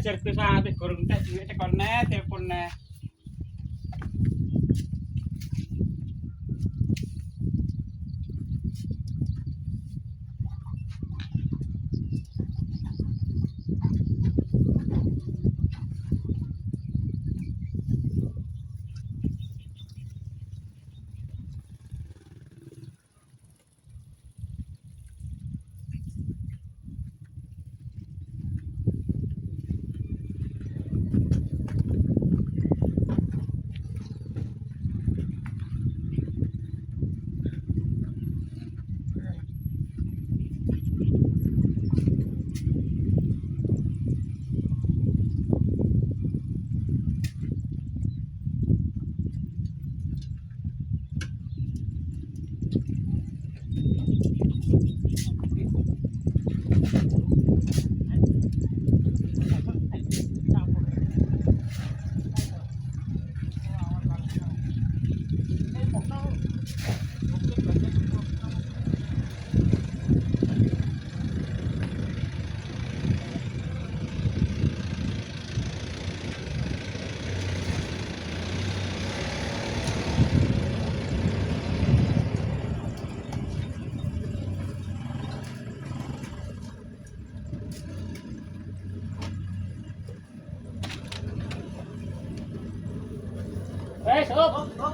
servis sangat gurung teh duit tekone telepone.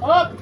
Up.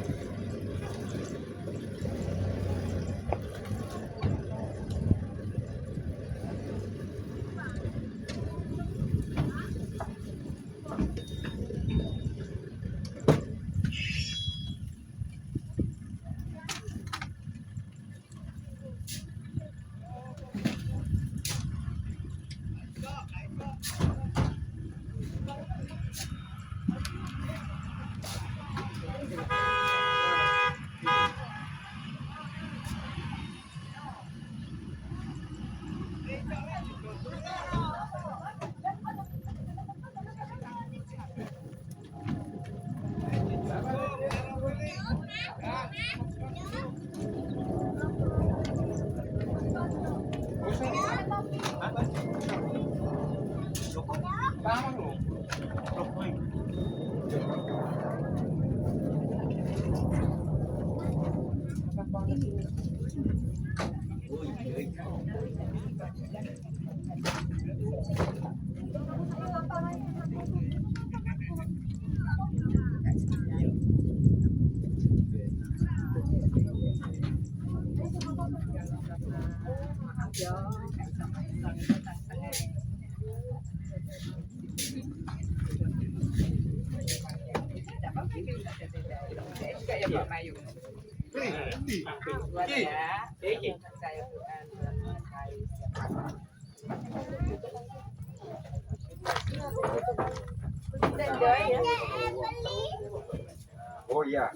Oh iya.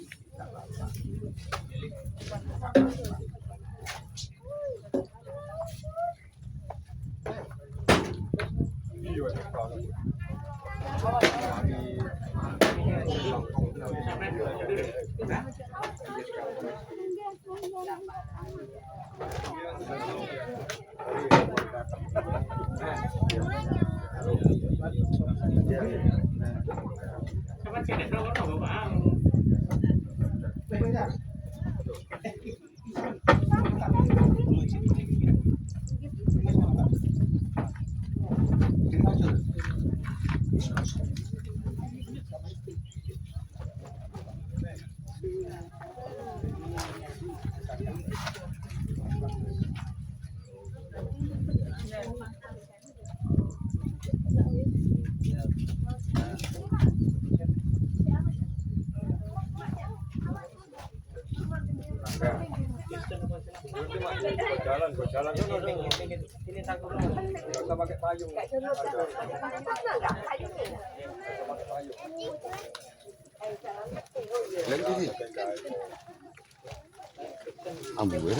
Jalan ini tanggung nggak pakai payung. Lagi sih. Ambil.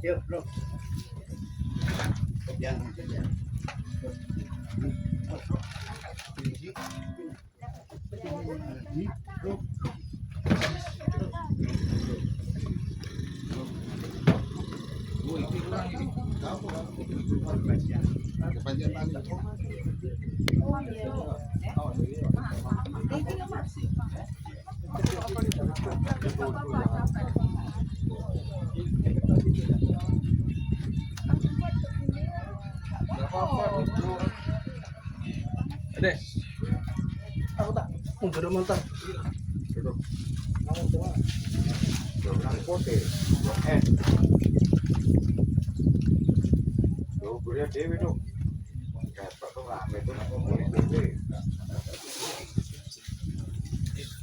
Yuk, bro. Jangan. Deh, aku tak mundur mantan. Kamu semua. Jangan pote. Tuh, kuliah dewe dong. Dapat tuh rame tuh nak kuliah dewe.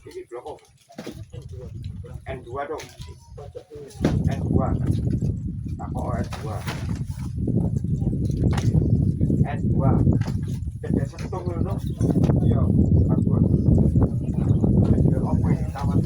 Ini berapa? N2 dong. N2. Apa N2? N2. Jadi satu dulu. Iya, N2. Apa ini kawan?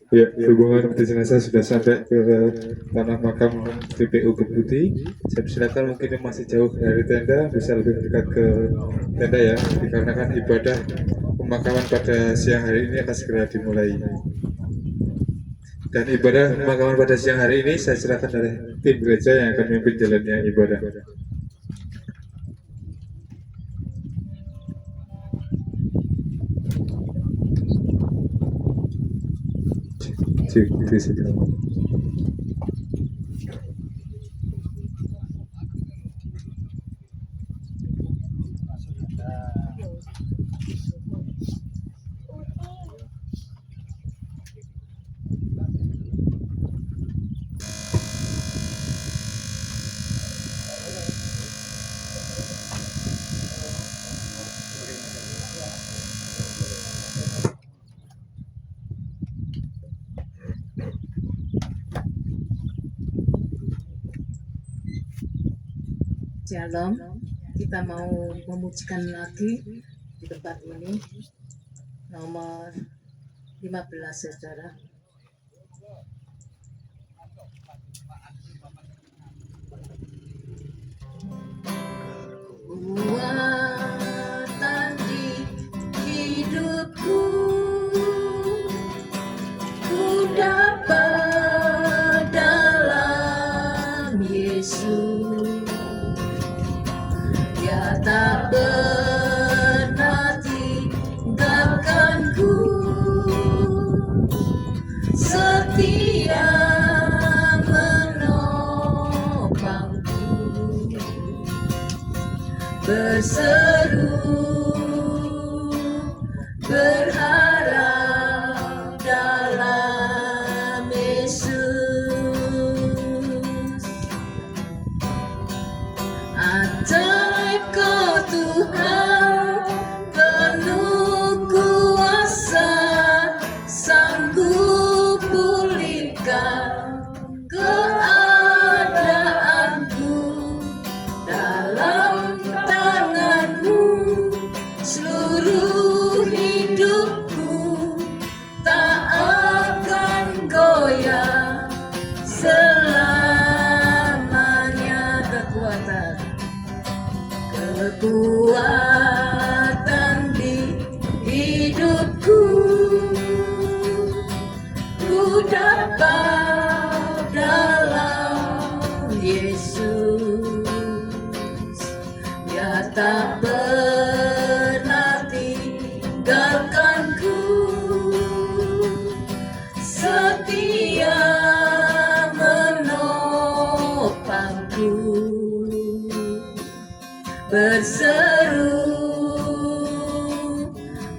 Ya, hubungan peti jenazah sudah sampai ke tanah makam TPU Keputi. Saya persilakan, mungkin yang masih jauh dari tenda bisa lebih dekat ke tenda ya, dikarenakan ibadah pemakaman pada siang hari ini akan segera dimulai. Dan ibadah pemakaman pada siang hari ini saya serahkan oleh tim gereja yang akan memimpin jalannya ibadah. Di sini. Shalom, kita mau memujikan lagi di tempat ini nomor 15 saudara. Kekuatan di hidupku ku dapat dalam Yesus. Dia tak pernah tinggalkanku, setia menopangku, berseru berharap dalam Yesus. Ajaib Kau Tuhan, penuh kuasa, sanggup pulihkan keadaanku. Dalam tangan-Mu seluruh hidupku tak akan goyah, selamanya kekuatan di hidupku ku dapat dalam Yesus. Dia tak pernah tinggalkanku, setia menopangku, berseru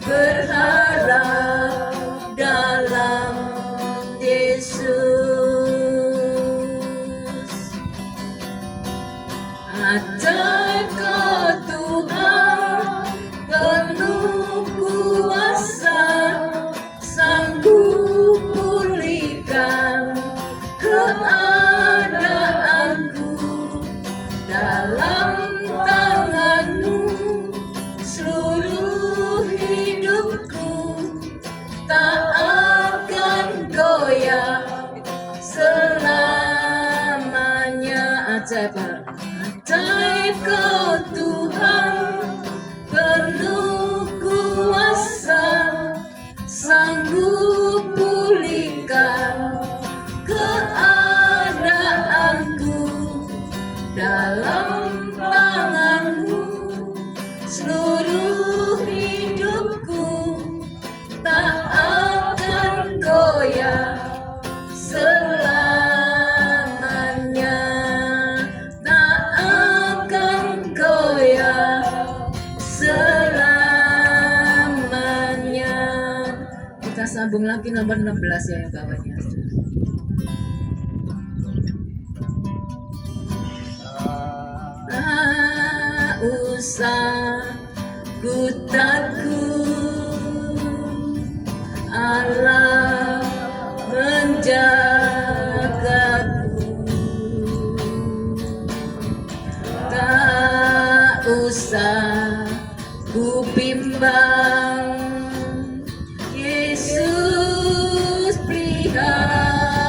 berharap dalam Yesus. Ajaib Kau Tuhan, penuh kuasa, sanggup pulihkan keadaanku. Dalam tangan-Mu seluruh hidupku tak akan goyah, selamanya. Ajaib Kau Tuhan, penuh kuasa, sanggup pulihkan keadaanku. Dalam tangan-Mu seluruh hidupku tak akan goyah, selamanya tak akan goyah, selamanya. Kita sambung lagi nomor 16 ya yang bawahnya. Tak usah ku takut, Allah menjagaku. Tak usah ku bimbang, Yesus peliharaku.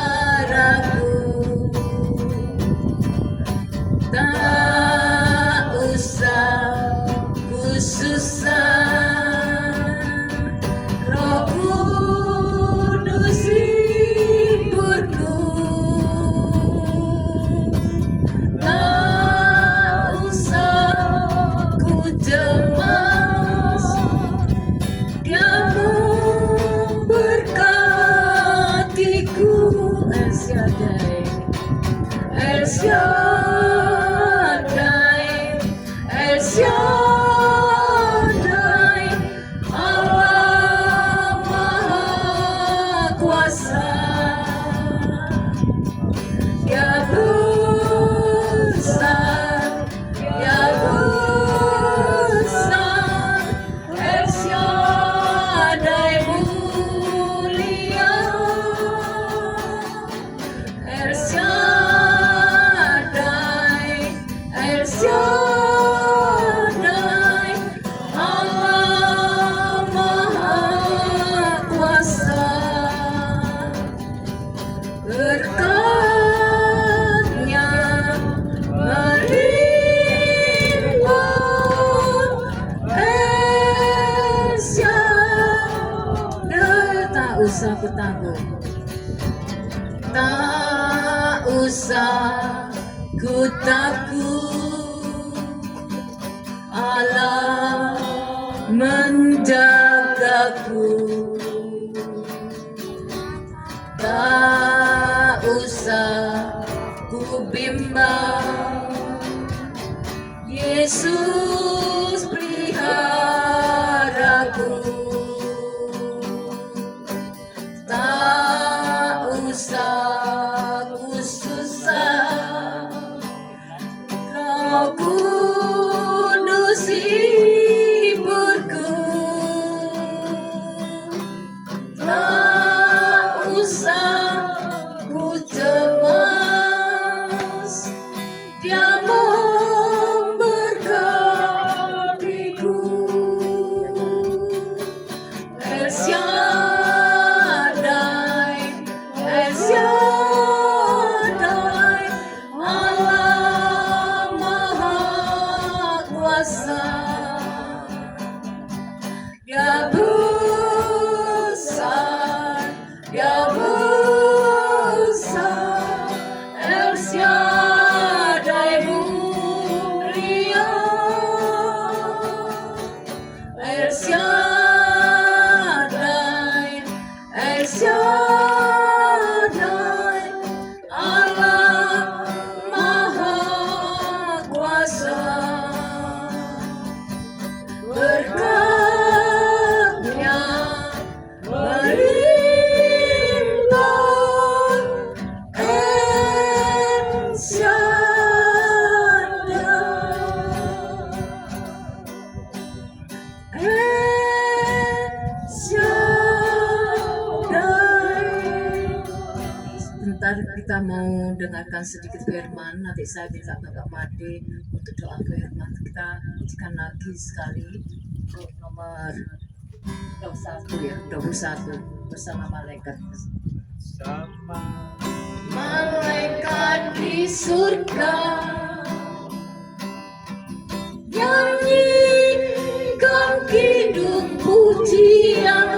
Tak usah ku susah, Roh Kudus hiburku. Tak usah ku cemas, Dia memberkatiku. El Shaddai, El Shaddai, El Shaddai, Allah Maha Kuasa. Ya besar, ya besar, El Shaddai mulia, El Shaddai tanggung. Tak usah ku takut, Allah menjagaku. Tak usah ku bimbang, Yesus peliharaku. Tak usah ku susah, Roh Kudus hiburku. Tak usah ku cemas, Dia memberkatiku. El Shaddai, El Shaddai, Allah Maha Kuasa. Dia besar, Dia besar, El Shaddai mulia, El Shaddai, El Shaddai, Allah Maha Kuasa. Berkatnya melimpah, El Shaddai, El Shaddai. Sebentar kita mau dengarkan sedikit firman. Nanti saya minta Bapak Made untuk doa firman. Kita ujikan lagi sekali untuk nomor 21 ya, 21 bersama malaikat. Sama Malaikat di surga nyanyikan kidung pujian,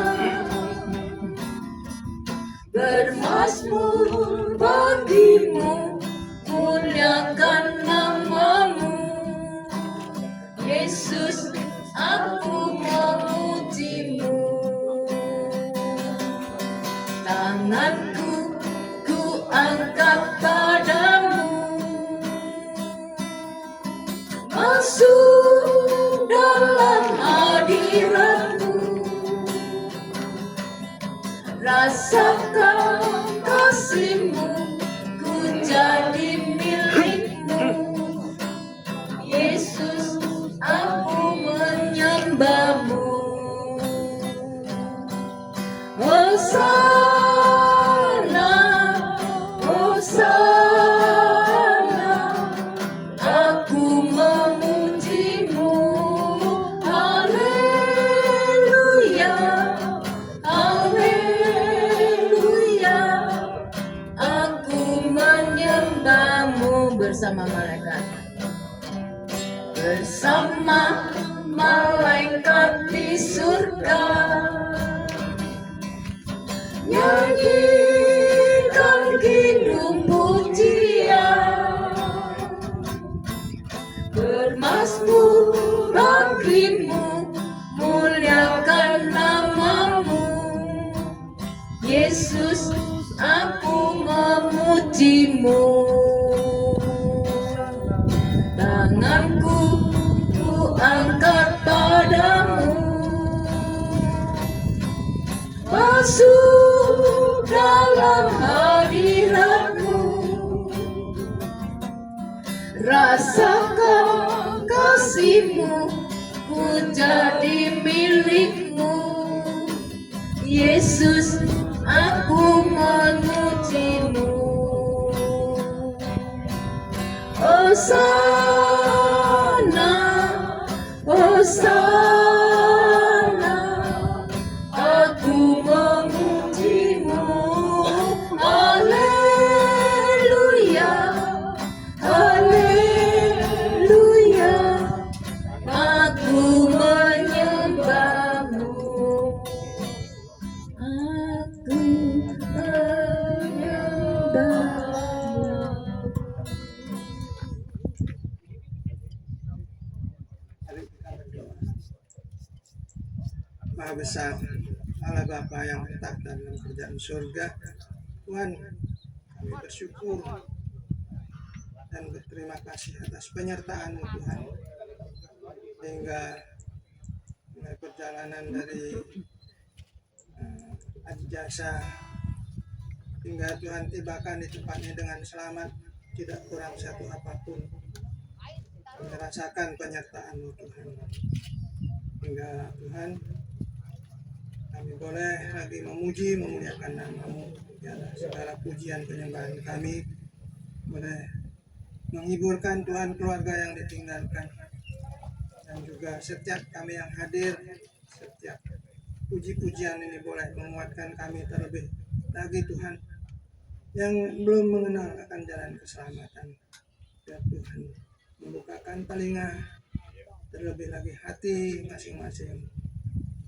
bermazmur bagimu, muliakan namamu. Yesus, aku memujimu. Tanganku ku angkat padamu, masuk dalam hadiratmu. Rasakan kasih-Mu, ku jadi milik-Mu. Yesus, aku menyembah-Mu. Hosana, Hosana, aku memuji-Mu. Haleluya, haleluya, aku menyembah-Mu. Bersama malaikat, bersama malaikat di surga, nyanyikan kidung pujian, bermazmur bagimu, muliakan namamu. Yesus, aku memuji-Mu. Tanganku ku angkat padamu, masuk dalam hadirat-Mu. Rasakan kasih-Mu, ku jadi milik-Mu. Yesus, aku memuji-Mu. Hosana, Hosana, aku memuji-Mu. Haleluya, haleluya, aku menyembah-Mu. Aku Maha Besar, Allah Bapa yang bertahta dalam kerajaan surga. Tuhan, kami bersyukur dan berterima kasih atas penyertaan-Mu Tuhan, sehingga perjalanan dari Adijasa hingga Tuhan tibakan di tempatnya dengan selamat, tidak kurang satu apapun. Merasakan penyertaan-Mu Tuhan, hingga Tuhan kami boleh lagi memuji memuliakan nama-Mu. Biarlah segala pujian penyembahan kami boleh menghiburkan Tuhan keluarga yang ditinggalkan, dan juga setiap kami yang hadir, setiap puji-pujian ini boleh menguatkan kami terlebih lagi Tuhan yang belum mengenal akan jalan keselamatan. Ya Tuhan, membukakan telinga, terlebih lagi hati masing-masing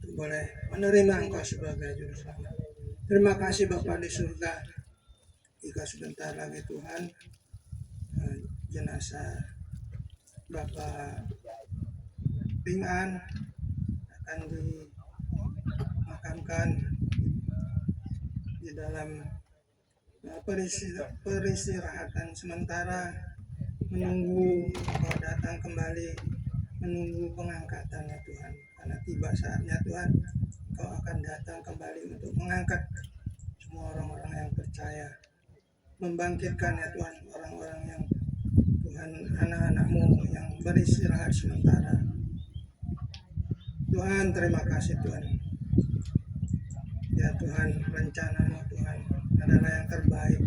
untuk boleh menerima Engkau sebagai Juru Selamat. Terima kasih Bapa di surga. Jika sebentar lagi Tuhan, jenazah Bapak Pingan akan dimakamkan di dalam peristirahatan sementara, menunggu Kau datang kembali, menunggu pengangkatan ya Tuhan. Karena tiba saatnya Tuhan, Kau akan datang kembali untuk mengangkat semua orang-orang yang percaya, membangkitkan ya Tuhan orang-orang yang Tuhan, anak-anak-Mu yang beristirahat sementara. Tuhan, terima kasih Tuhan. Ya Tuhan, rencana-Mu Tuhan adalah yang terbaik.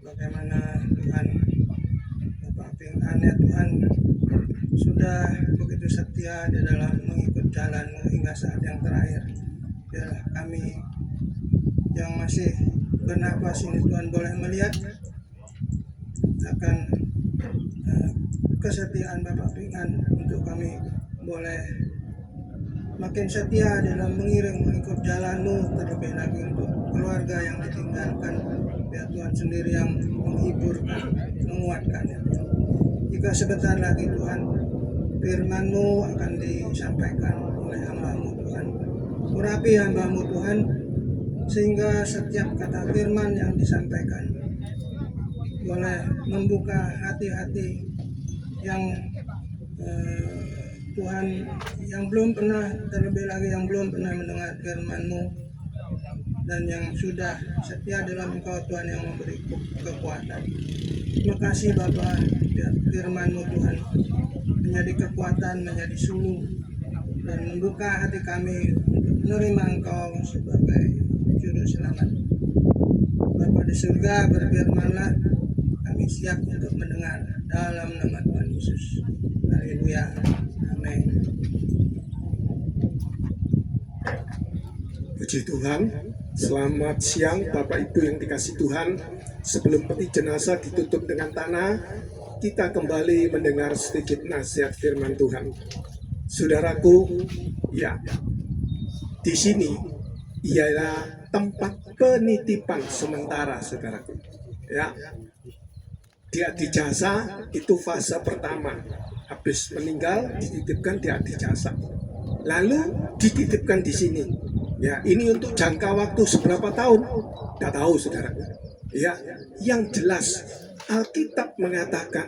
Bagaimana Tuhan, Bapak Pingan ya Tuhan sudah begitu setia di dalam mengikut jalan-Mu hingga saat yang terakhir. Biarlah kami yang masih bernafas ini Tuhan boleh melihat akan kesetiaan Bapak Pingan, untuk kami boleh makin setia dalam mengiring mengikut jalan-Mu, terlebih lagi untuk keluarga yang ditinggalkan. Biar Tuhan sendiri yang menghiburkan, menguatkan ya Tuhan. Jika sebentar lagi Tuhan, firman-Mu akan disampaikan oleh hamba-Mu Tuhan. Urapi hamba-Mu Tuhan, sehingga setiap kata firman yang disampaikan boleh membuka hati-hati yang Tuhan, yang belum pernah, terlebih lagi yang belum pernah mendengar firman-Mu, dan yang sudah setia dalam Engkau Tuhan yang memberi kekuatan. Terima kasih Bapa, biar firman-Mu Tuhan menjadi kekuatan, menjadi suluh, dan membuka hati kami untuk menerima Engkau sebagai Juru Selamat. Bapa di surga, berfirman-Lah, kami siap untuk mendengar dalam nama Tuhan Yesus. Haleluya. Amin. Puji Tuhan. Selamat siang Bapak Ibu yang dikasih Tuhan. Sebelum peti jenazah ditutup dengan tanah, kita kembali mendengar sedikit nasihat firman Tuhan. Saudaraku, ya, di sini ialah tempat penitipan sementara, saudaraku. Ya, di Adijasa itu fase pertama. Habis meninggal dititipkan di Adijasa, lalu dititipkan di sini. Ya, ini untuk jangka waktu seberapa tahun? Tidak tahu, saudaraku. Ya, yang jelas Alkitab mengatakan,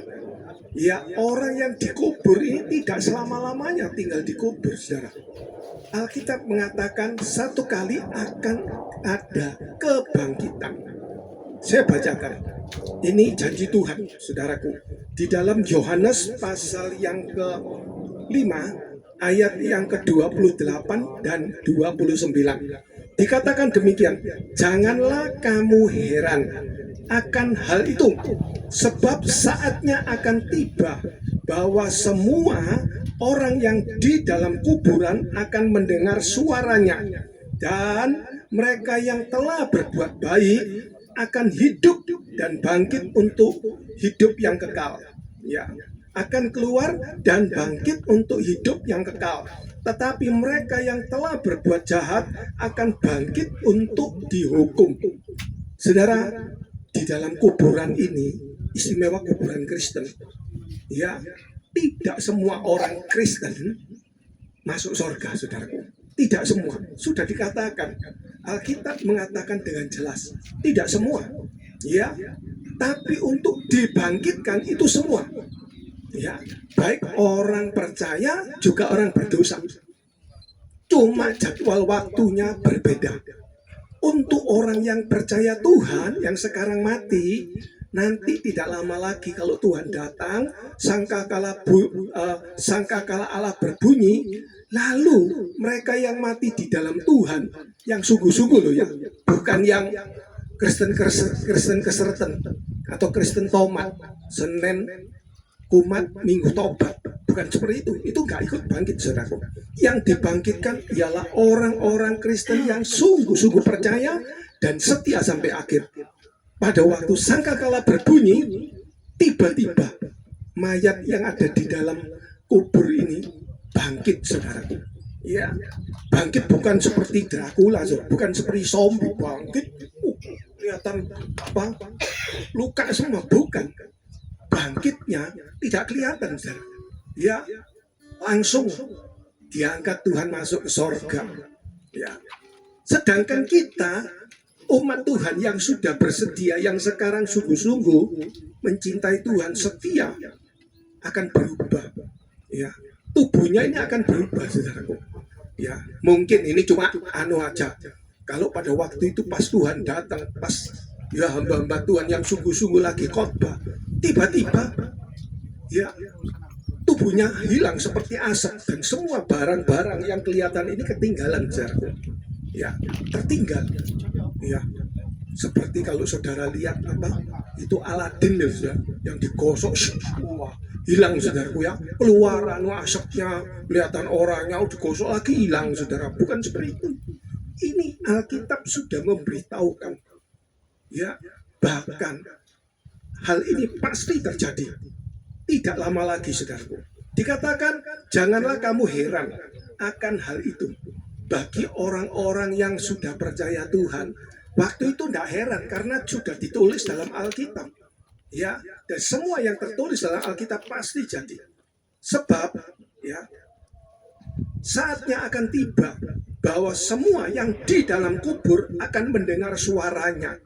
ya, orang yang dikubur ini tidak selama-lamanya tinggal dikubur, saudara. Alkitab mengatakan satu kali akan ada kebangkitan. Saya bacakan. Ini janji Tuhan, saudaraku. Di dalam Yohanes pasal yang ke-5, ayat yang ke-28 dan 29. Dikatakan demikian, janganlah kamu heran akan hal itu, sebab saatnya akan tiba bahwa semua orang yang di dalam kuburan akan mendengar suaranya, dan mereka yang telah berbuat baik akan hidup dan bangkit untuk hidup yang kekal. Ya, akan keluar dan bangkit untuk hidup yang kekal. Tetapi mereka yang telah berbuat jahat akan bangkit untuk dihukum. Saudara, di dalam kuburan ini, istimewa kuburan Kristen, ya, tidak semua orang Kristen masuk surga, saudaraku. Tidak semua. Sudah dikatakan. Alkitab mengatakan dengan jelas. Tidak semua. Ya. Tapi untuk dibangkitkan itu semua. Ya. Baik orang percaya juga orang berdosa. Cuma jadwal waktunya berbeda. Untuk orang yang percaya Tuhan, yang sekarang mati, nanti tidak lama lagi kalau Tuhan datang, sangkakala Allah berbunyi, lalu mereka yang mati di dalam Tuhan, yang sungguh-sungguh loh ya, bukan yang Kristen keserten atau Kristen tomat, Senin kumat, Minggu tobat, bukan seperti itu nggak ikut bangkit, saudaraku. Yang dibangkitkan ialah orang-orang Kristen yang sungguh-sungguh percaya dan setia sampai akhir. Pada waktu sangkakala berbunyi, tiba-tiba mayat yang ada di dalam kubur ini bangkit, saudaraku. Ya, bangkit bukan seperti Dracula, bukan seperti zombie bangkit. Kelihatan apa? Luka semua, bukan. Bangkitnya tidak kelihatan, saudara. Ya, langsung diangkat Tuhan masuk ke sorga. Ya. Sedangkan kita, umat Tuhan yang sudah bersedia, yang sekarang sungguh-sungguh mencintai Tuhan, setia, akan berubah. Ya, tubuhnya ini akan berubah, saudaraku. Ya, mungkin ini cuma aja. Kalau pada waktu itu pas Tuhan datang, pas ya hamba-hamba Tuhan yang sungguh-sungguh lagi khotbah, tiba-tiba ya tubuhnya hilang seperti asap dan semua barang-barang yang kelihatan ini ketinggalan, saudaraku. Ya, tertinggal. Ya, seperti kalau saudara lihat apa itu Aladin ya, yang digosok, wah, hilang, saudaraku ya, keluar asapnya, kelihatan orangnya, digosok lagi hilang, saudara. Bukan seperti itu. Ini Alkitab sudah memberitahukan. Ya, bahkan hal ini pasti terjadi. Tidak lama lagi, saudaraku. Dikatakan, janganlah kamu heran akan hal itu. Bagi orang-orang yang sudah percaya Tuhan, waktu itu tidak heran karena sudah ditulis dalam Alkitab. Ya, dan semua yang tertulis dalam Alkitab pasti jadi. Sebab, ya, saatnya akan tiba bahwa semua yang di dalam kubur akan mendengar suaranya.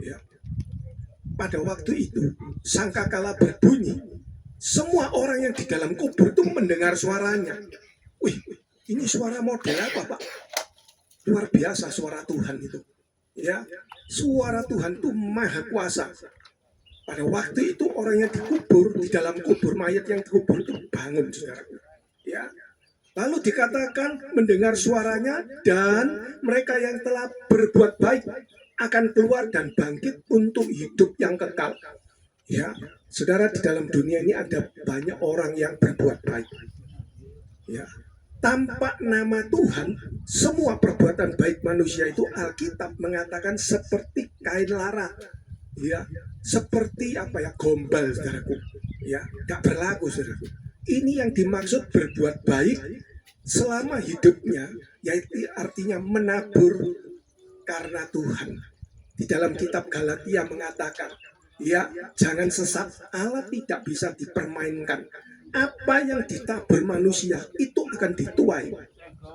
Ya. Pada waktu itu, sangkakala berbunyi, semua orang yang di dalam kubur itu mendengar suaranya. Wih, ini suara model apa, Pak? Luar biasa suara Tuhan itu. Ya, suara Tuhan itu maha kuasa. Pada waktu itu orang yang dikubur, di dalam kubur, mayat yang dikubur itu bangun, saudaraku. Ya. Lalu dikatakan mendengar suaranya dan mereka yang telah berbuat baik akan keluar dan bangkit untuk hidup yang kekal. Ya, saudara, di dalam dunia ini ada banyak orang yang berbuat baik. Ya, tanpa nama Tuhan, semua perbuatan baik manusia itu Alkitab mengatakan seperti kain lara. Ya, seperti apa ya, gombal, saudaraku. Ya, tidak berlaku, saudaraku. Ini yang dimaksud berbuat baik selama hidupnya, yaitu artinya menabur karena Tuhan. Di dalam kitab Galatia mengatakan, ya, jangan sesat, Allah tidak bisa dipermainkan. Apa yang ditabur manusia itu akan dituai.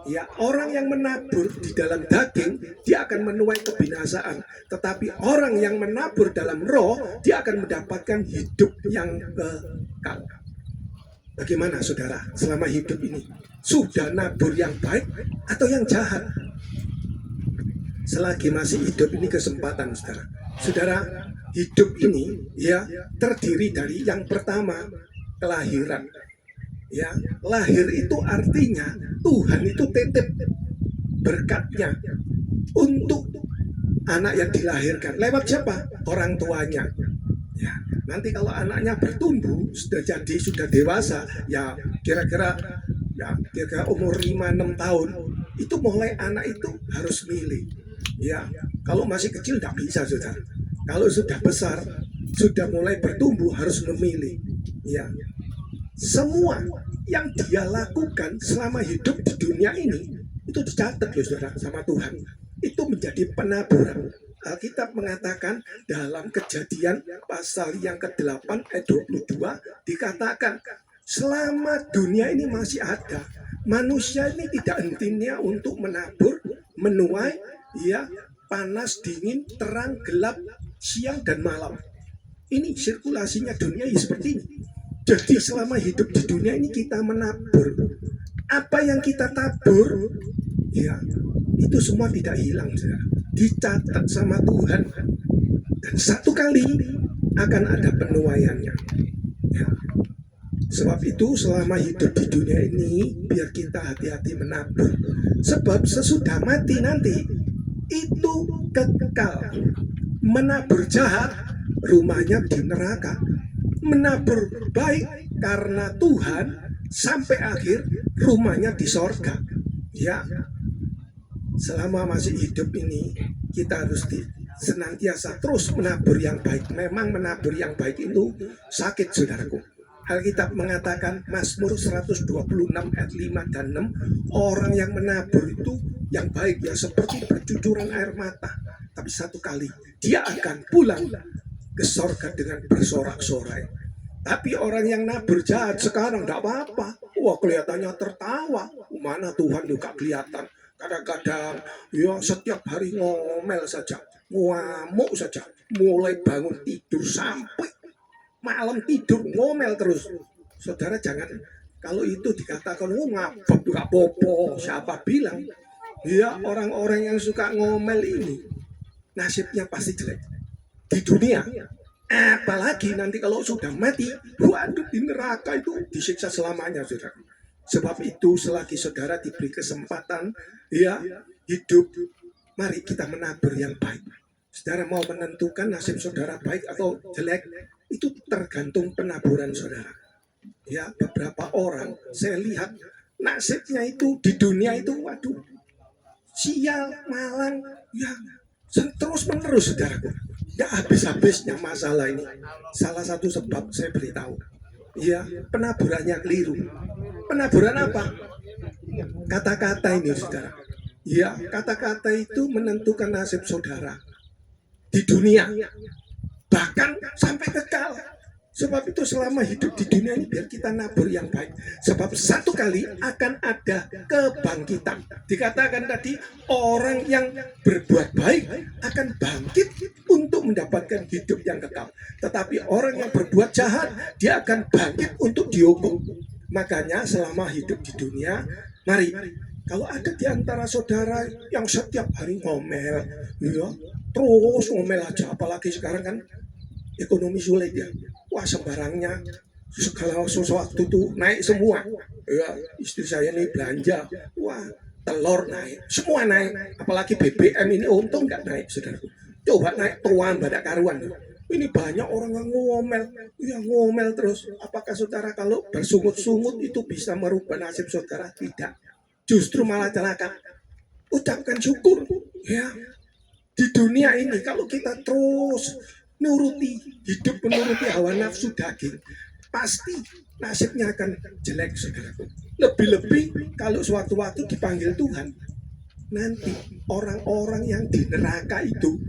Ya, orang yang menabur di dalam daging, dia akan menuai kebinasaan. Tetapi orang yang menabur dalam roh, dia akan mendapatkan hidup yang kekal. Bagaimana, saudara, selama hidup ini? Sudah nabur yang baik atau yang jahat? Selagi masih hidup ini kesempatan, saudara. Saudara, hidup ini ya terdiri dari yang pertama, kelahiran. Ya, lahir itu artinya Tuhan itu titip berkatnya untuk anak yang dilahirkan. Lewat siapa? Orang tuanya. Ya, nanti kalau anaknya bertumbuh, sudah dewasa, ya kira-kira umur 5-6 tahun, itu mulai anak itu harus milih. Ya, kalau masih kecil tidak bisa, saudara. Kalau sudah besar, sudah mulai bertumbuh, harus memilih. Ya, semua yang dia lakukan selama hidup di dunia ini itu dicatat, loh, saudara, sama Tuhan. Itu menjadi penaburan. Alkitab mengatakan dalam Kejadian pasal yang ke-8 ayat 22 dikatakan selama dunia ini masih ada, Manusia ini tidak hentinya untuk menabur, menuai, ya, panas, dingin, terang, gelap, siang dan malam. Ini sirkulasinya dunia seperti ini. Jadi selama hidup di dunia ini kita menabur. Apa yang kita tabur, ya, itu semua tidak hilang, saudara. Dicatat sama Tuhan. Dan satu kali akan ada penuaiannya. Ya. Sebab itu selama hidup di dunia ini biar kita hati-hati menabur. Sebab sesudah mati nanti itu kekal. Menabur jahat rumahnya di neraka. Menabur baik karena Tuhan sampai akhir rumahnya di sorga. Ya, selama masih hidup ini kita harus senantiasa terus menabur yang baik. Memang menabur yang baik itu sakit, saudaraku. Alkitab mengatakan Mazmur 126 ayat 5 dan 6, orang yang menabur itu yang baik ya seperti bercucuran air mata. Tapi satu kali dia akan pulang ke sorga dengan bersorak-sorai. Tapi orang yang nabur jahat sekarang tidak apa-apa. Wah, kelihatannya tertawa. Mana Tuhan juga kelihatan. Kadang-kadang ya setiap hari ngomel saja, ngamuk saja. Mulai bangun tidur sampai malam tidur ngomel terus. Saudara jangan, kalau itu dikatakan ngabak juga popo, siapa bilang? Ya, orang-orang yang suka ngomel ini nasibnya pasti jelek di dunia. Apalagi nanti kalau sudah mati, waduh, di neraka itu disiksa selamanya, saudara. Sebab itu selagi saudara diberi kesempatan ya hidup, mari kita menabur yang baik. Saudara mau menentukan nasib saudara baik atau jelek, itu tergantung penaburan saudara. Ya, beberapa orang saya lihat nasibnya itu di dunia itu, waduh, sial, malang, ya terus menerus, saudaraku. Tidak habis-habisnya masalah ini. Salah satu sebab saya beritahu, ya, penaburannya keliru. Penaburan apa? Kata-kata ini, saudara. Ya, kata-kata itu menentukan nasib saudara di dunia, bahkan sampai kekal. Sebab itu selama hidup di dunia ini biar kita nabur yang baik. Sebab satu kali akan ada kebangkitan. Dikatakan tadi orang yang berbuat baik akan bangkit untuk mendapatkan hidup yang kekal. Tetapi orang yang berbuat jahat dia akan bangkit untuk dihukum. Makanya selama hidup di dunia, mari kalau ada di antara saudara yang setiap hari ngomel, ya, terus ngomel aja, apalagi sekarang kan ekonomi sulit ya. Wah, sembarangnya segala sesuatu itu naik semua. Ya, istri saya ini belanja, wah, telur naik, semua naik. Apalagi BBM ini untung nggak naik, saudara. Coba naik tuan badak karuan. Ini banyak orang yang ngomel, ya ngomel terus. Apakah saudara kalau bersungut-sungut itu bisa merubah nasib saudara? Tidak. Justru malah celaka. Ucapkan syukur, ya. Di dunia ini kalau kita terus hidup menuruti hawa nafsu daging, pasti nasibnya akan jelek, saudaraku. Lebih-lebih kalau suatu-waktu dipanggil Tuhan, nanti orang-orang yang di neraka itu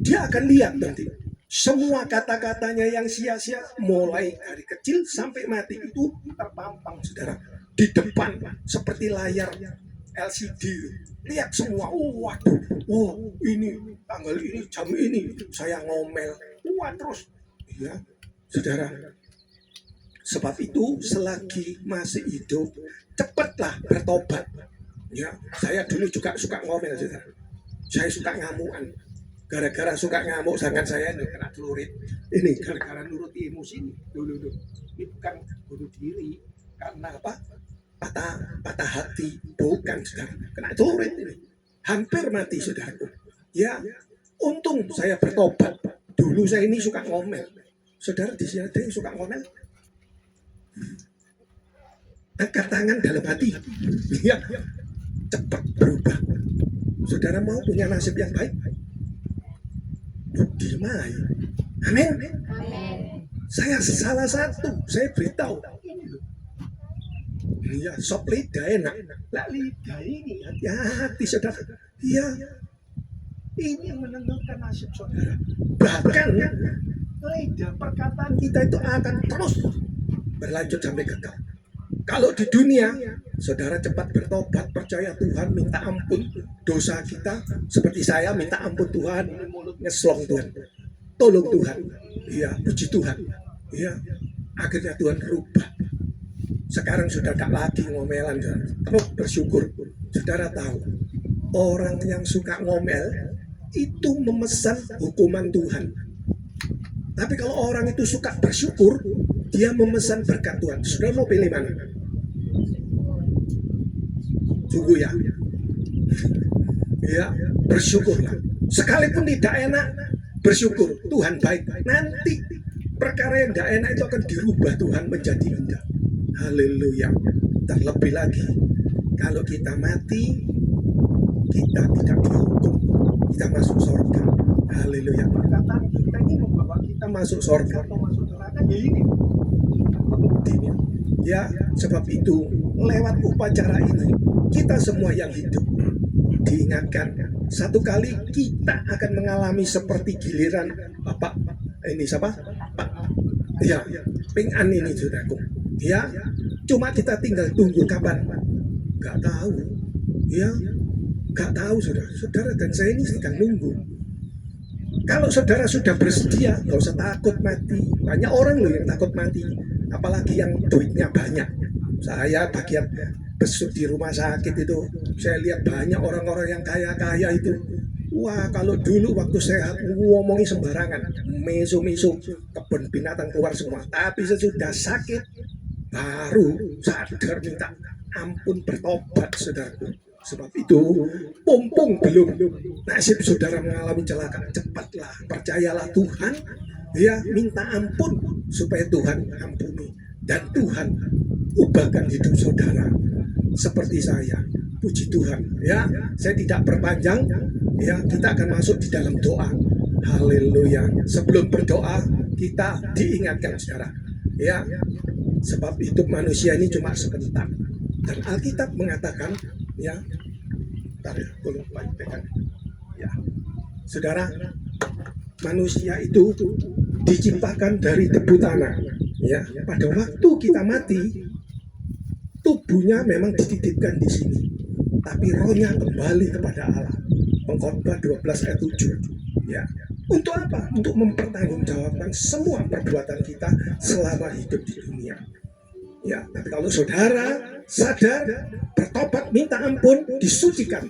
dia akan lihat nanti semua kata-katanya yang sia-sia mulai dari kecil sampai mati itu terpampang, saudara, di depan seperti layar LCD. Lihat semua, waduh, ini tanggal ini, jam ini, saya ngomel, terus, ya, saudara. Sebab itu selagi masih hidup, cepatlah bertobat. Ya, saya dulu juga suka ngomel, saudara. Saya suka ngamuan. Gara-gara suka ngamuk, sangat saya ini kena celurit. Ini gara-gara nuruti emosi ini. Dulu. Ini bukan bunuh diri, karena apa? Patah hati, bukan, saudara. Kena celurit ini. Hampir mati, saudaraku. Ya, untung saya bertobat. Dulu saya ini suka ngomel. Saudara di sini ada yang suka ngomel? Angkat tangan dalam hati. Ya, cepat berubah. Saudara mau punya nasib yang baik? Diam aja. Amin. Saya salah satu, saya beritahu. Ya, sop lidah enak. Lah lidah ini hati-hati, saudara. Iya. Ini yang menentukan nasib saudara. Bahkan lidah perkataan kita itu akan terus berlanjut sampai kekal. Kalau di dunia, saudara cepat bertobat, percaya Tuhan, minta ampun dosa kita. Seperti saya minta ampun Tuhan, mulutnya selong Tuhan. Tolong Tuhan, ya puji Tuhan, ya akhirnya Tuhan rubah. Sekarang sudah gak lagi ngomelan, terus bersyukur. Saudara tahu, orang yang suka ngomel itu memesan hukuman Tuhan. Tapi kalau orang itu suka bersyukur, dia memesan berkat Tuhan. Saudara mau pilih mana? Sungguh ya. Ya, bersyukurlah. Sekalipun tidak enak, bersyukur. Tuhan baik. Nanti perkara yang tidak enak itu akan dirubah Tuhan menjadi indah. Haleluya. Terlebih lagi, kalau kita mati, kita tidak dihukum. Kita masuk surga. Haleluya. Kata kita ini membawa kita masuk surga atau masuk neraka, ya ini pembuktinya. Ya, sebab itu lewat upacara ini kita semua yang hidup diingatkan, satu kali kita akan mengalami seperti giliran Bapak ini siapa? Pak, ya, Ping An ini saudaraku. Ya, cuma kita tinggal tunggu kapan? Gak tahu. Ya, gak tahu saudara dan saya ini sedang nunggu. Kalau saudara sudah bersedia, gak usah takut mati. Banyak orang loh yang takut mati, apalagi yang duitnya banyak. Saya bagian besuk di rumah sakit itu, saya lihat banyak orang-orang yang kaya-kaya itu. Wah, kalau dulu waktu sehat ngomongin sembarangan, meso-meso, kebun binatang keluar semua. Tapi sesudah sakit, baru sadar minta ampun bertobat saudaraku. Sebab itu, mumpung belum nasib saudara mengalami celaka, cepatlah percayalah Tuhan, ya minta ampun supaya Tuhan ampuni dan Tuhan ubahkan hidup saudara seperti saya. Puji Tuhan, ya saya tidak perpanjang, ya kita akan masuk di dalam doa. Haleluya. Sebelum berdoa kita diingatkan saudara, ya sebab hidup manusia ini cuma sebentar dan Alkitab mengatakan, ya, tolong pegang. Ya, saudara, manusia itu diciptakan dari debu tanah. Ya, pada waktu kita mati, tubuhnya memang dititipkan di sini, tapi rohnya kembali kepada Allah. Pengkhotbah 12 ayat 7. Ya, untuk apa? Untuk mempertanggungjawabkan semua perbuatan kita selama hidup di dunia. Ya, tapi kalau saudara sadar, bertobat, minta ampun, disucikan,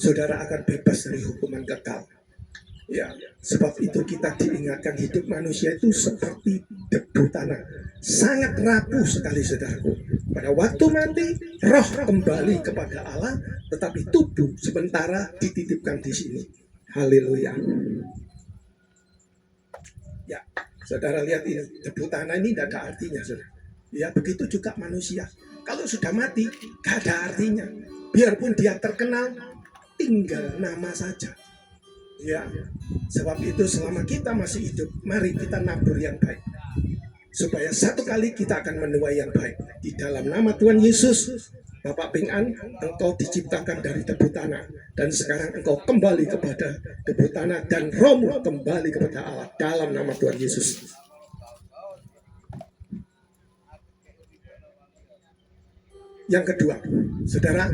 saudara akan bebas dari hukuman kekal. Ya, sebab itu kita diingatkan hidup manusia itu seperti debu tanah, sangat rapuh sekali saudaraku. Pada waktu mati, roh kembali kepada Allah, tetapi tubuh sementara dititipkan di sini. Haleluya. Ya, saudara lihat ini, debu tanah ini tidak ada artinya, saudara. Ya, begitu juga manusia. Kalau sudah mati, gak ada artinya. Biarpun dia terkenal, tinggal nama saja. Ya, sebab itu selama kita masih hidup, mari kita nabur yang baik. Supaya satu kali kita akan menuai yang baik. Di dalam nama Tuhan Yesus, Bapak Ping An, engkau diciptakan dari debu tanah. Dan sekarang engkau kembali kepada debu tanah. Dan rohmu kembali kepada Allah. Dalam nama Tuhan Yesus. Yang kedua, saudara,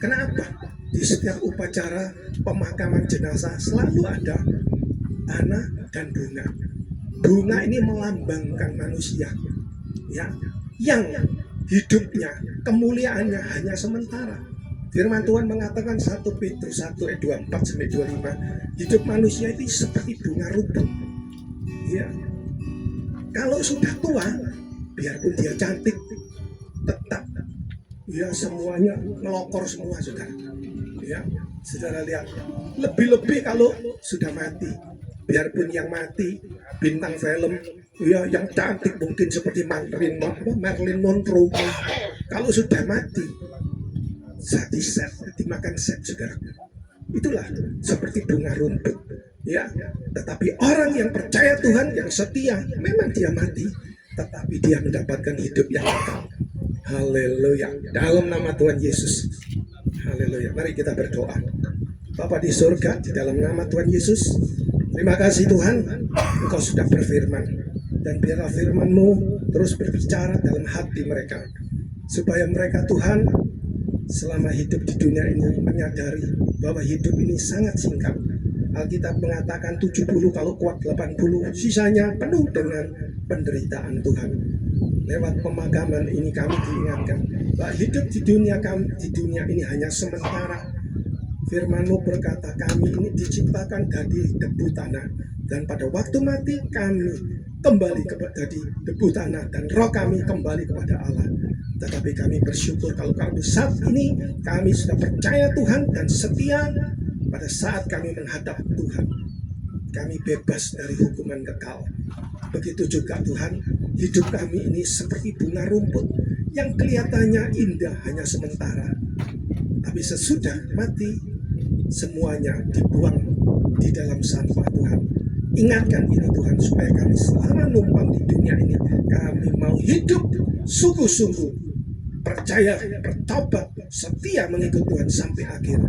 kenapa di setiap upacara pemakaman jenazah selalu ada tanah dan bunga? Bunga ini melambangkan manusia, ya, yang hidupnya, kemuliaannya hanya sementara. Firman Tuhan mengatakan 1 Petrus 1 ayat 24-25, hidup manusia itu seperti bunga rumput. Ya, kalau sudah tua, biarpun dia cantik, tetap ya semuanya ngelokor semua saudara. Ya, saudara lihat, lebih-lebih kalau sudah mati. Biarpun yang mati bintang film, ya yang cantik mungkin seperti Marilyn Monroe, kalau sudah mati set dimakan set saudara. Itulah seperti bunga rumput. Ya, tetapi orang yang percaya Tuhan, yang setia, memang dia mati, tetapi dia mendapatkan hidup yang kekal. Haleluya. Dalam nama Tuhan Yesus. Haleluya. Mari kita berdoa. Bapa di surga, di dalam nama Tuhan Yesus, terima kasih Tuhan, Engkau sudah berfirman dan biarlah firman-Mu terus berbicara dalam hati mereka, supaya mereka Tuhan selama hidup di dunia ini menyadari bahwa hidup ini sangat singkat. Alkitab mengatakan 70 kalau kuat 80, sisanya penuh dengan penderitaan Tuhan. Lewat pemagaman ini kami diingatkan bahwa hidup di dunia ini hanya sementara. Firman-Mu berkata kami ini diciptakan dari debu tanah, dan pada waktu mati kami kembali dari debu tanah dan roh kami kembali kepada Allah. Tetapi kami bersyukur kalau saat ini kami sudah percaya Tuhan dan setia. Pada saat kami menghadap Tuhan, kami bebas dari hukuman kekal. Begitu juga Tuhan, hidup kami ini seperti bunga rumput yang kelihatannya indah hanya sementara, tapi sesudah mati semuanya dibuang di dalam sampah Tuhan. Ingatkan ini Tuhan, supaya kami selama numpang di dunia ini kami mau hidup sungguh-sungguh, percaya, bertobat, setia mengikut Tuhan sampai akhir.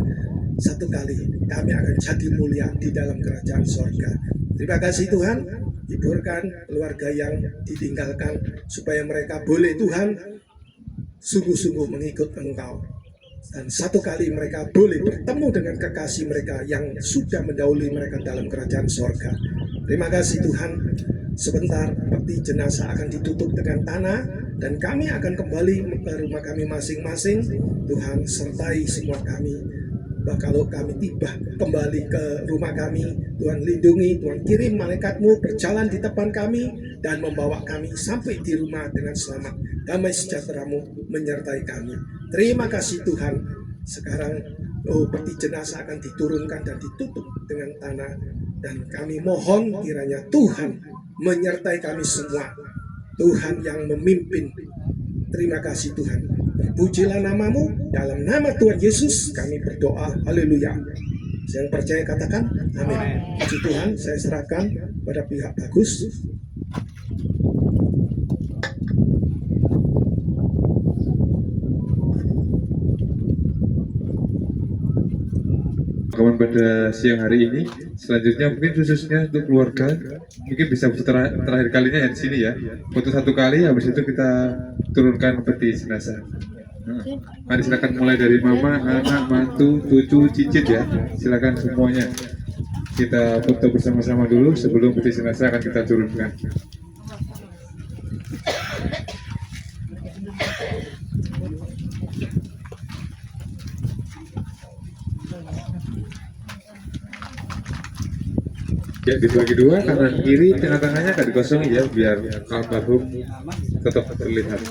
Satu kali kami akan jadi mulia di dalam kerajaan sorga. Terima kasih Tuhan, hiburkan keluarga yang ditinggalkan, supaya mereka boleh Tuhan sungguh-sungguh mengikut Engkau. Dan satu kali mereka boleh bertemu dengan kekasih mereka yang sudah mendahului mereka dalam kerajaan sorga. Terima kasih Tuhan. Sebentar peti jenazah akan ditutup dengan tanah, dan kami akan kembali ke rumah kami masing-masing. Tuhan sertai semua kami. Kalau kami tiba kembali ke rumah kami, Tuhan lindungi, Tuhan kirim malaikat-Mu berjalan di depan kami dan membawa kami sampai di rumah dengan selamat. Damai sejahtera-Mu menyertai kami. Terima kasih Tuhan. Sekarang peti jenazah akan diturunkan dan ditutup dengan tanah, dan kami mohon kiranya Tuhan menyertai kami semua. Tuhan yang memimpin. Terima kasih Tuhan. Pujilah nama-Mu, dalam nama Tuhan Yesus kami berdoa, haleluya. Yang percaya katakan amin. Puji Tuhan, saya serahkan pada pihak Bagus. Kawan pada siang hari ini, selanjutnya mungkin khususnya untuk keluarga, mungkin bisa terakhir kalinya ya di sini ya. Foto satu kali, habis itu kita turunkan peti jenazah. Mari silakan mulai dari mama, anak, mantu, cucu, cicit ya. Silakan semuanya. Kita foto bersama-sama dulu sebelum peti jenazah akan kita turunkan. Ya, dibagi dua, kanan kiri, tengah-tengahnya akan dikosongi ya, biar almarhum tetap terlihat.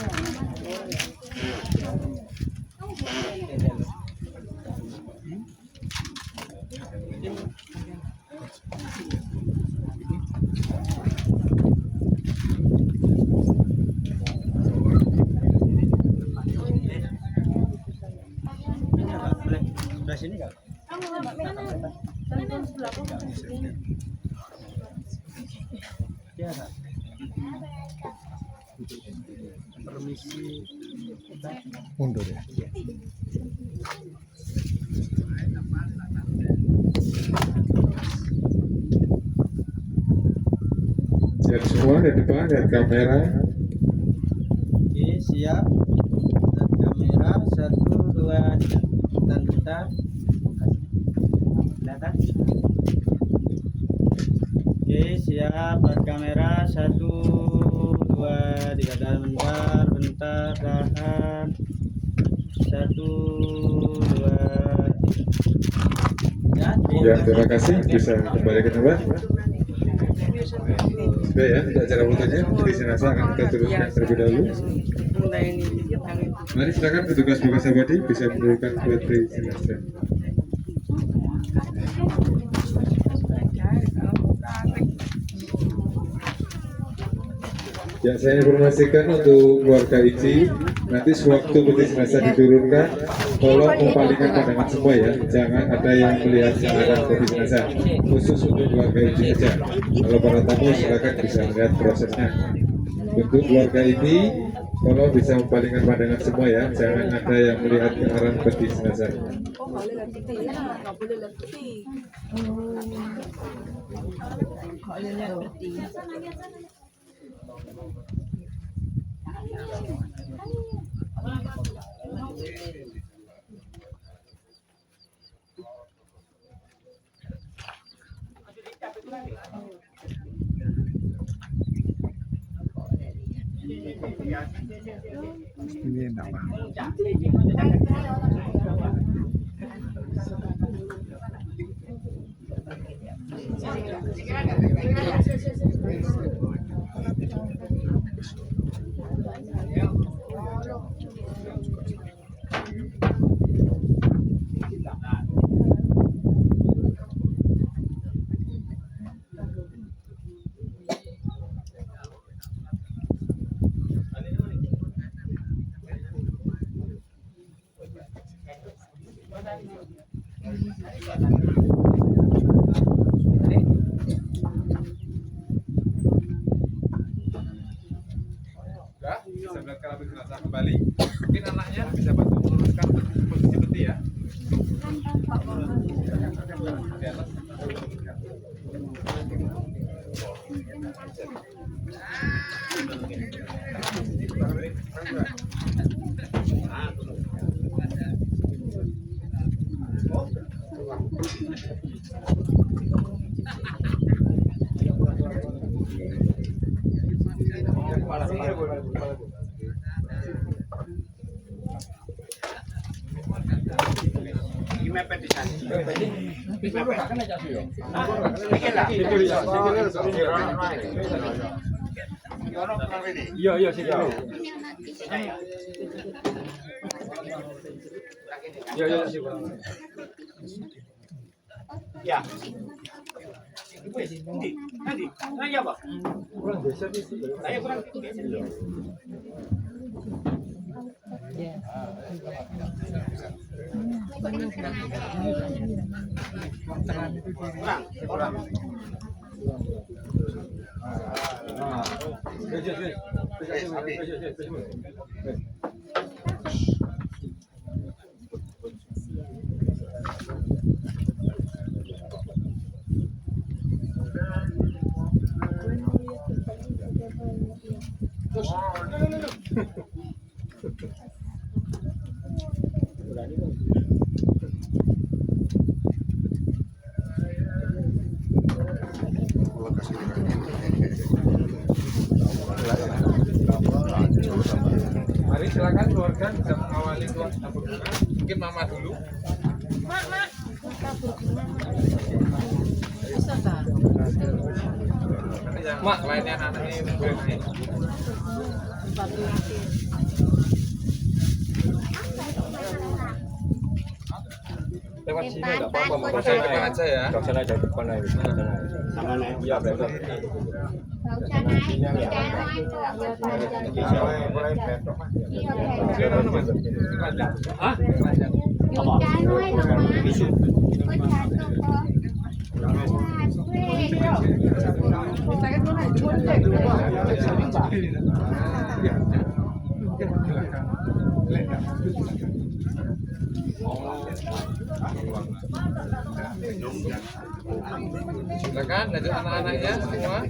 Sini enggak? Permisi. Mundur ya. Siap semua dari depan, dari kamera. Oke, siap. Dan kamera 1, 2, 3. Dan kita kelihatan. Oke, siap. Dan kamera 1, 2, 3. Dan bentar, tahan. 1, 2, 3. Ya, terima kasih. Bisa kembali ke tempat. Sudah ya, untuk acara fotonya, peti jenazah akan kita turunkan terlebih dahulu. Mari silakan petugas abadi bisa menurunkan peti jenazah. Ya, saya informasikan untuk keluarga Ici, nanti sewaktu peti jenazah diturunkan, tolong mempalingkan pandangan semua ya, jangan ada yang melihat ke arah peti jenazah, khusus untuk keluarga Ici saja. Kalau para tamu silakan bisa melihat prosesnya. Untuk keluarga ini, tolong bisa mempalingkan pandangan semua ya, jangan ada yang melihat ke arah peti jenazah. Ini enak banget. Bisa melihat lebih jenazah kembali. Mungkin anaknya bisa bantu meluruskan posisi peti ya. Di atas. Mepet di sana. Iya, sih. Iya, sih. Ya. Nanti, nanya apa? Kurang biasa sih. Saya kurang biasa. Kurang. Mari silakan keluarga bisa mengawali keluar tabur bunga. Mungkin mama dulu. Mak, lainnya anak ini berarti. Lewat sini enggak apa-apa, mau ke depan aja ya. Ke sana aja depan aja. Sama naik. Iya, betul. Hah? Silakan lanjut anak-anaknya semua.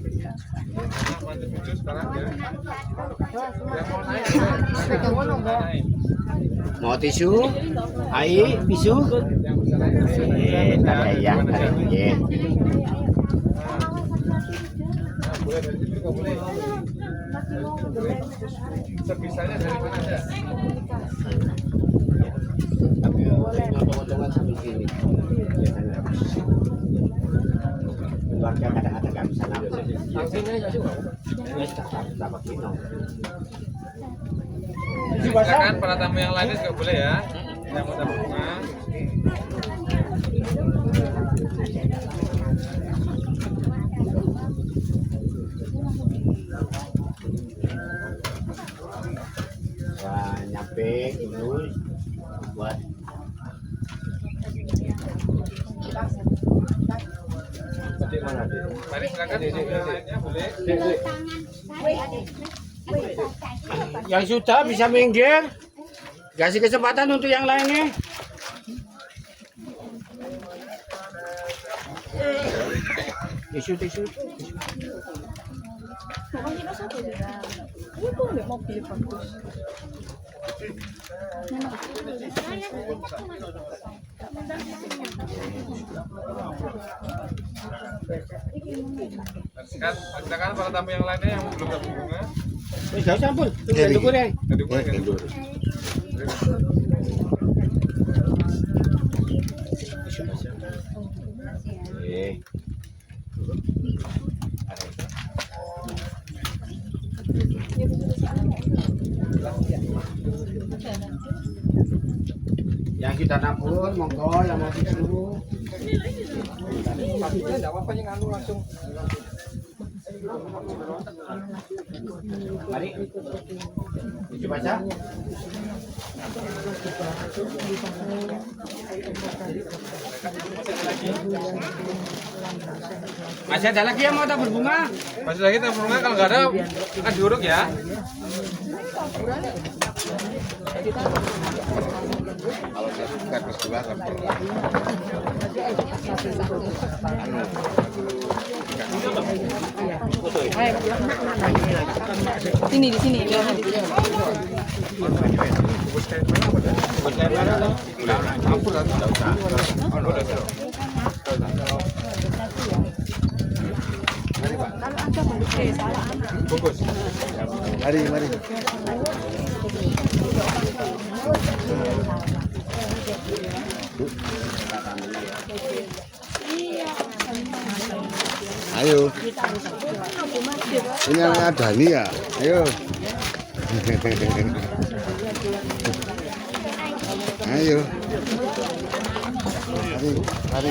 Anak mantap itu sekarang ya. Yang mau naik. Mau tisu? Air, tisu? Ada ya, ada. Boleh dari situ juga boleh. Sebisanya dari mana aja. Tapi potong-potongan sambil sini. Keluarga kadang-kadang nggak bisa ngambil. Sanksinya ya juga. Dapat minum. Silakan para tamu yang lainnya juga boleh ya. Yang mau tabur bunga. Wah, nyampe dulu buat Mari silakan yang lainnya boleh. yang sudah bisa minggir. Kasih kesempatan untuk yang lainnya. Tisu. Silakan para tamu yang lainnya yang belum dapat bunga. Gak usah pun. Tunggu goreng. Tadi bunga kan? Yang kita nabur, monggo yang mau disuruh. Mari. Coba baca. Masih ada lagi yang mau tabur bunga? Masih lagi tabur bunga, kalau nggak ada kan diuruk ya. Kalau saya suka kedua Sini di sini. Mari. Ayo. Ini yang ada nih ya. Ayo. Ayo. Mari.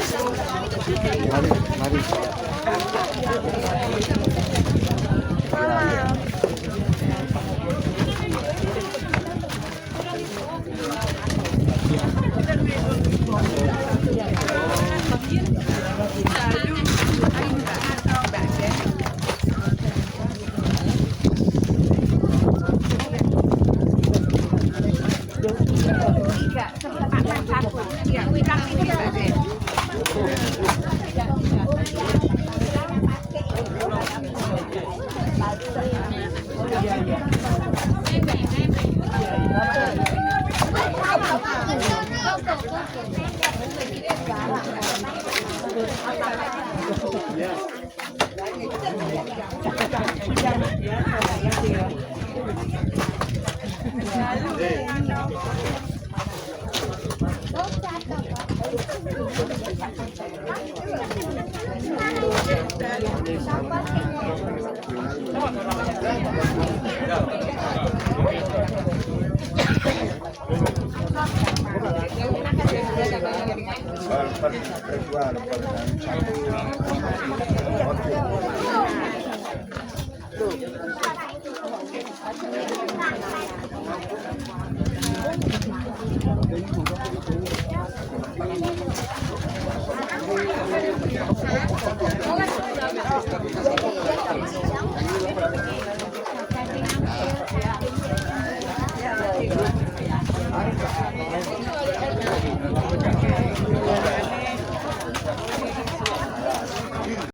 Thank you.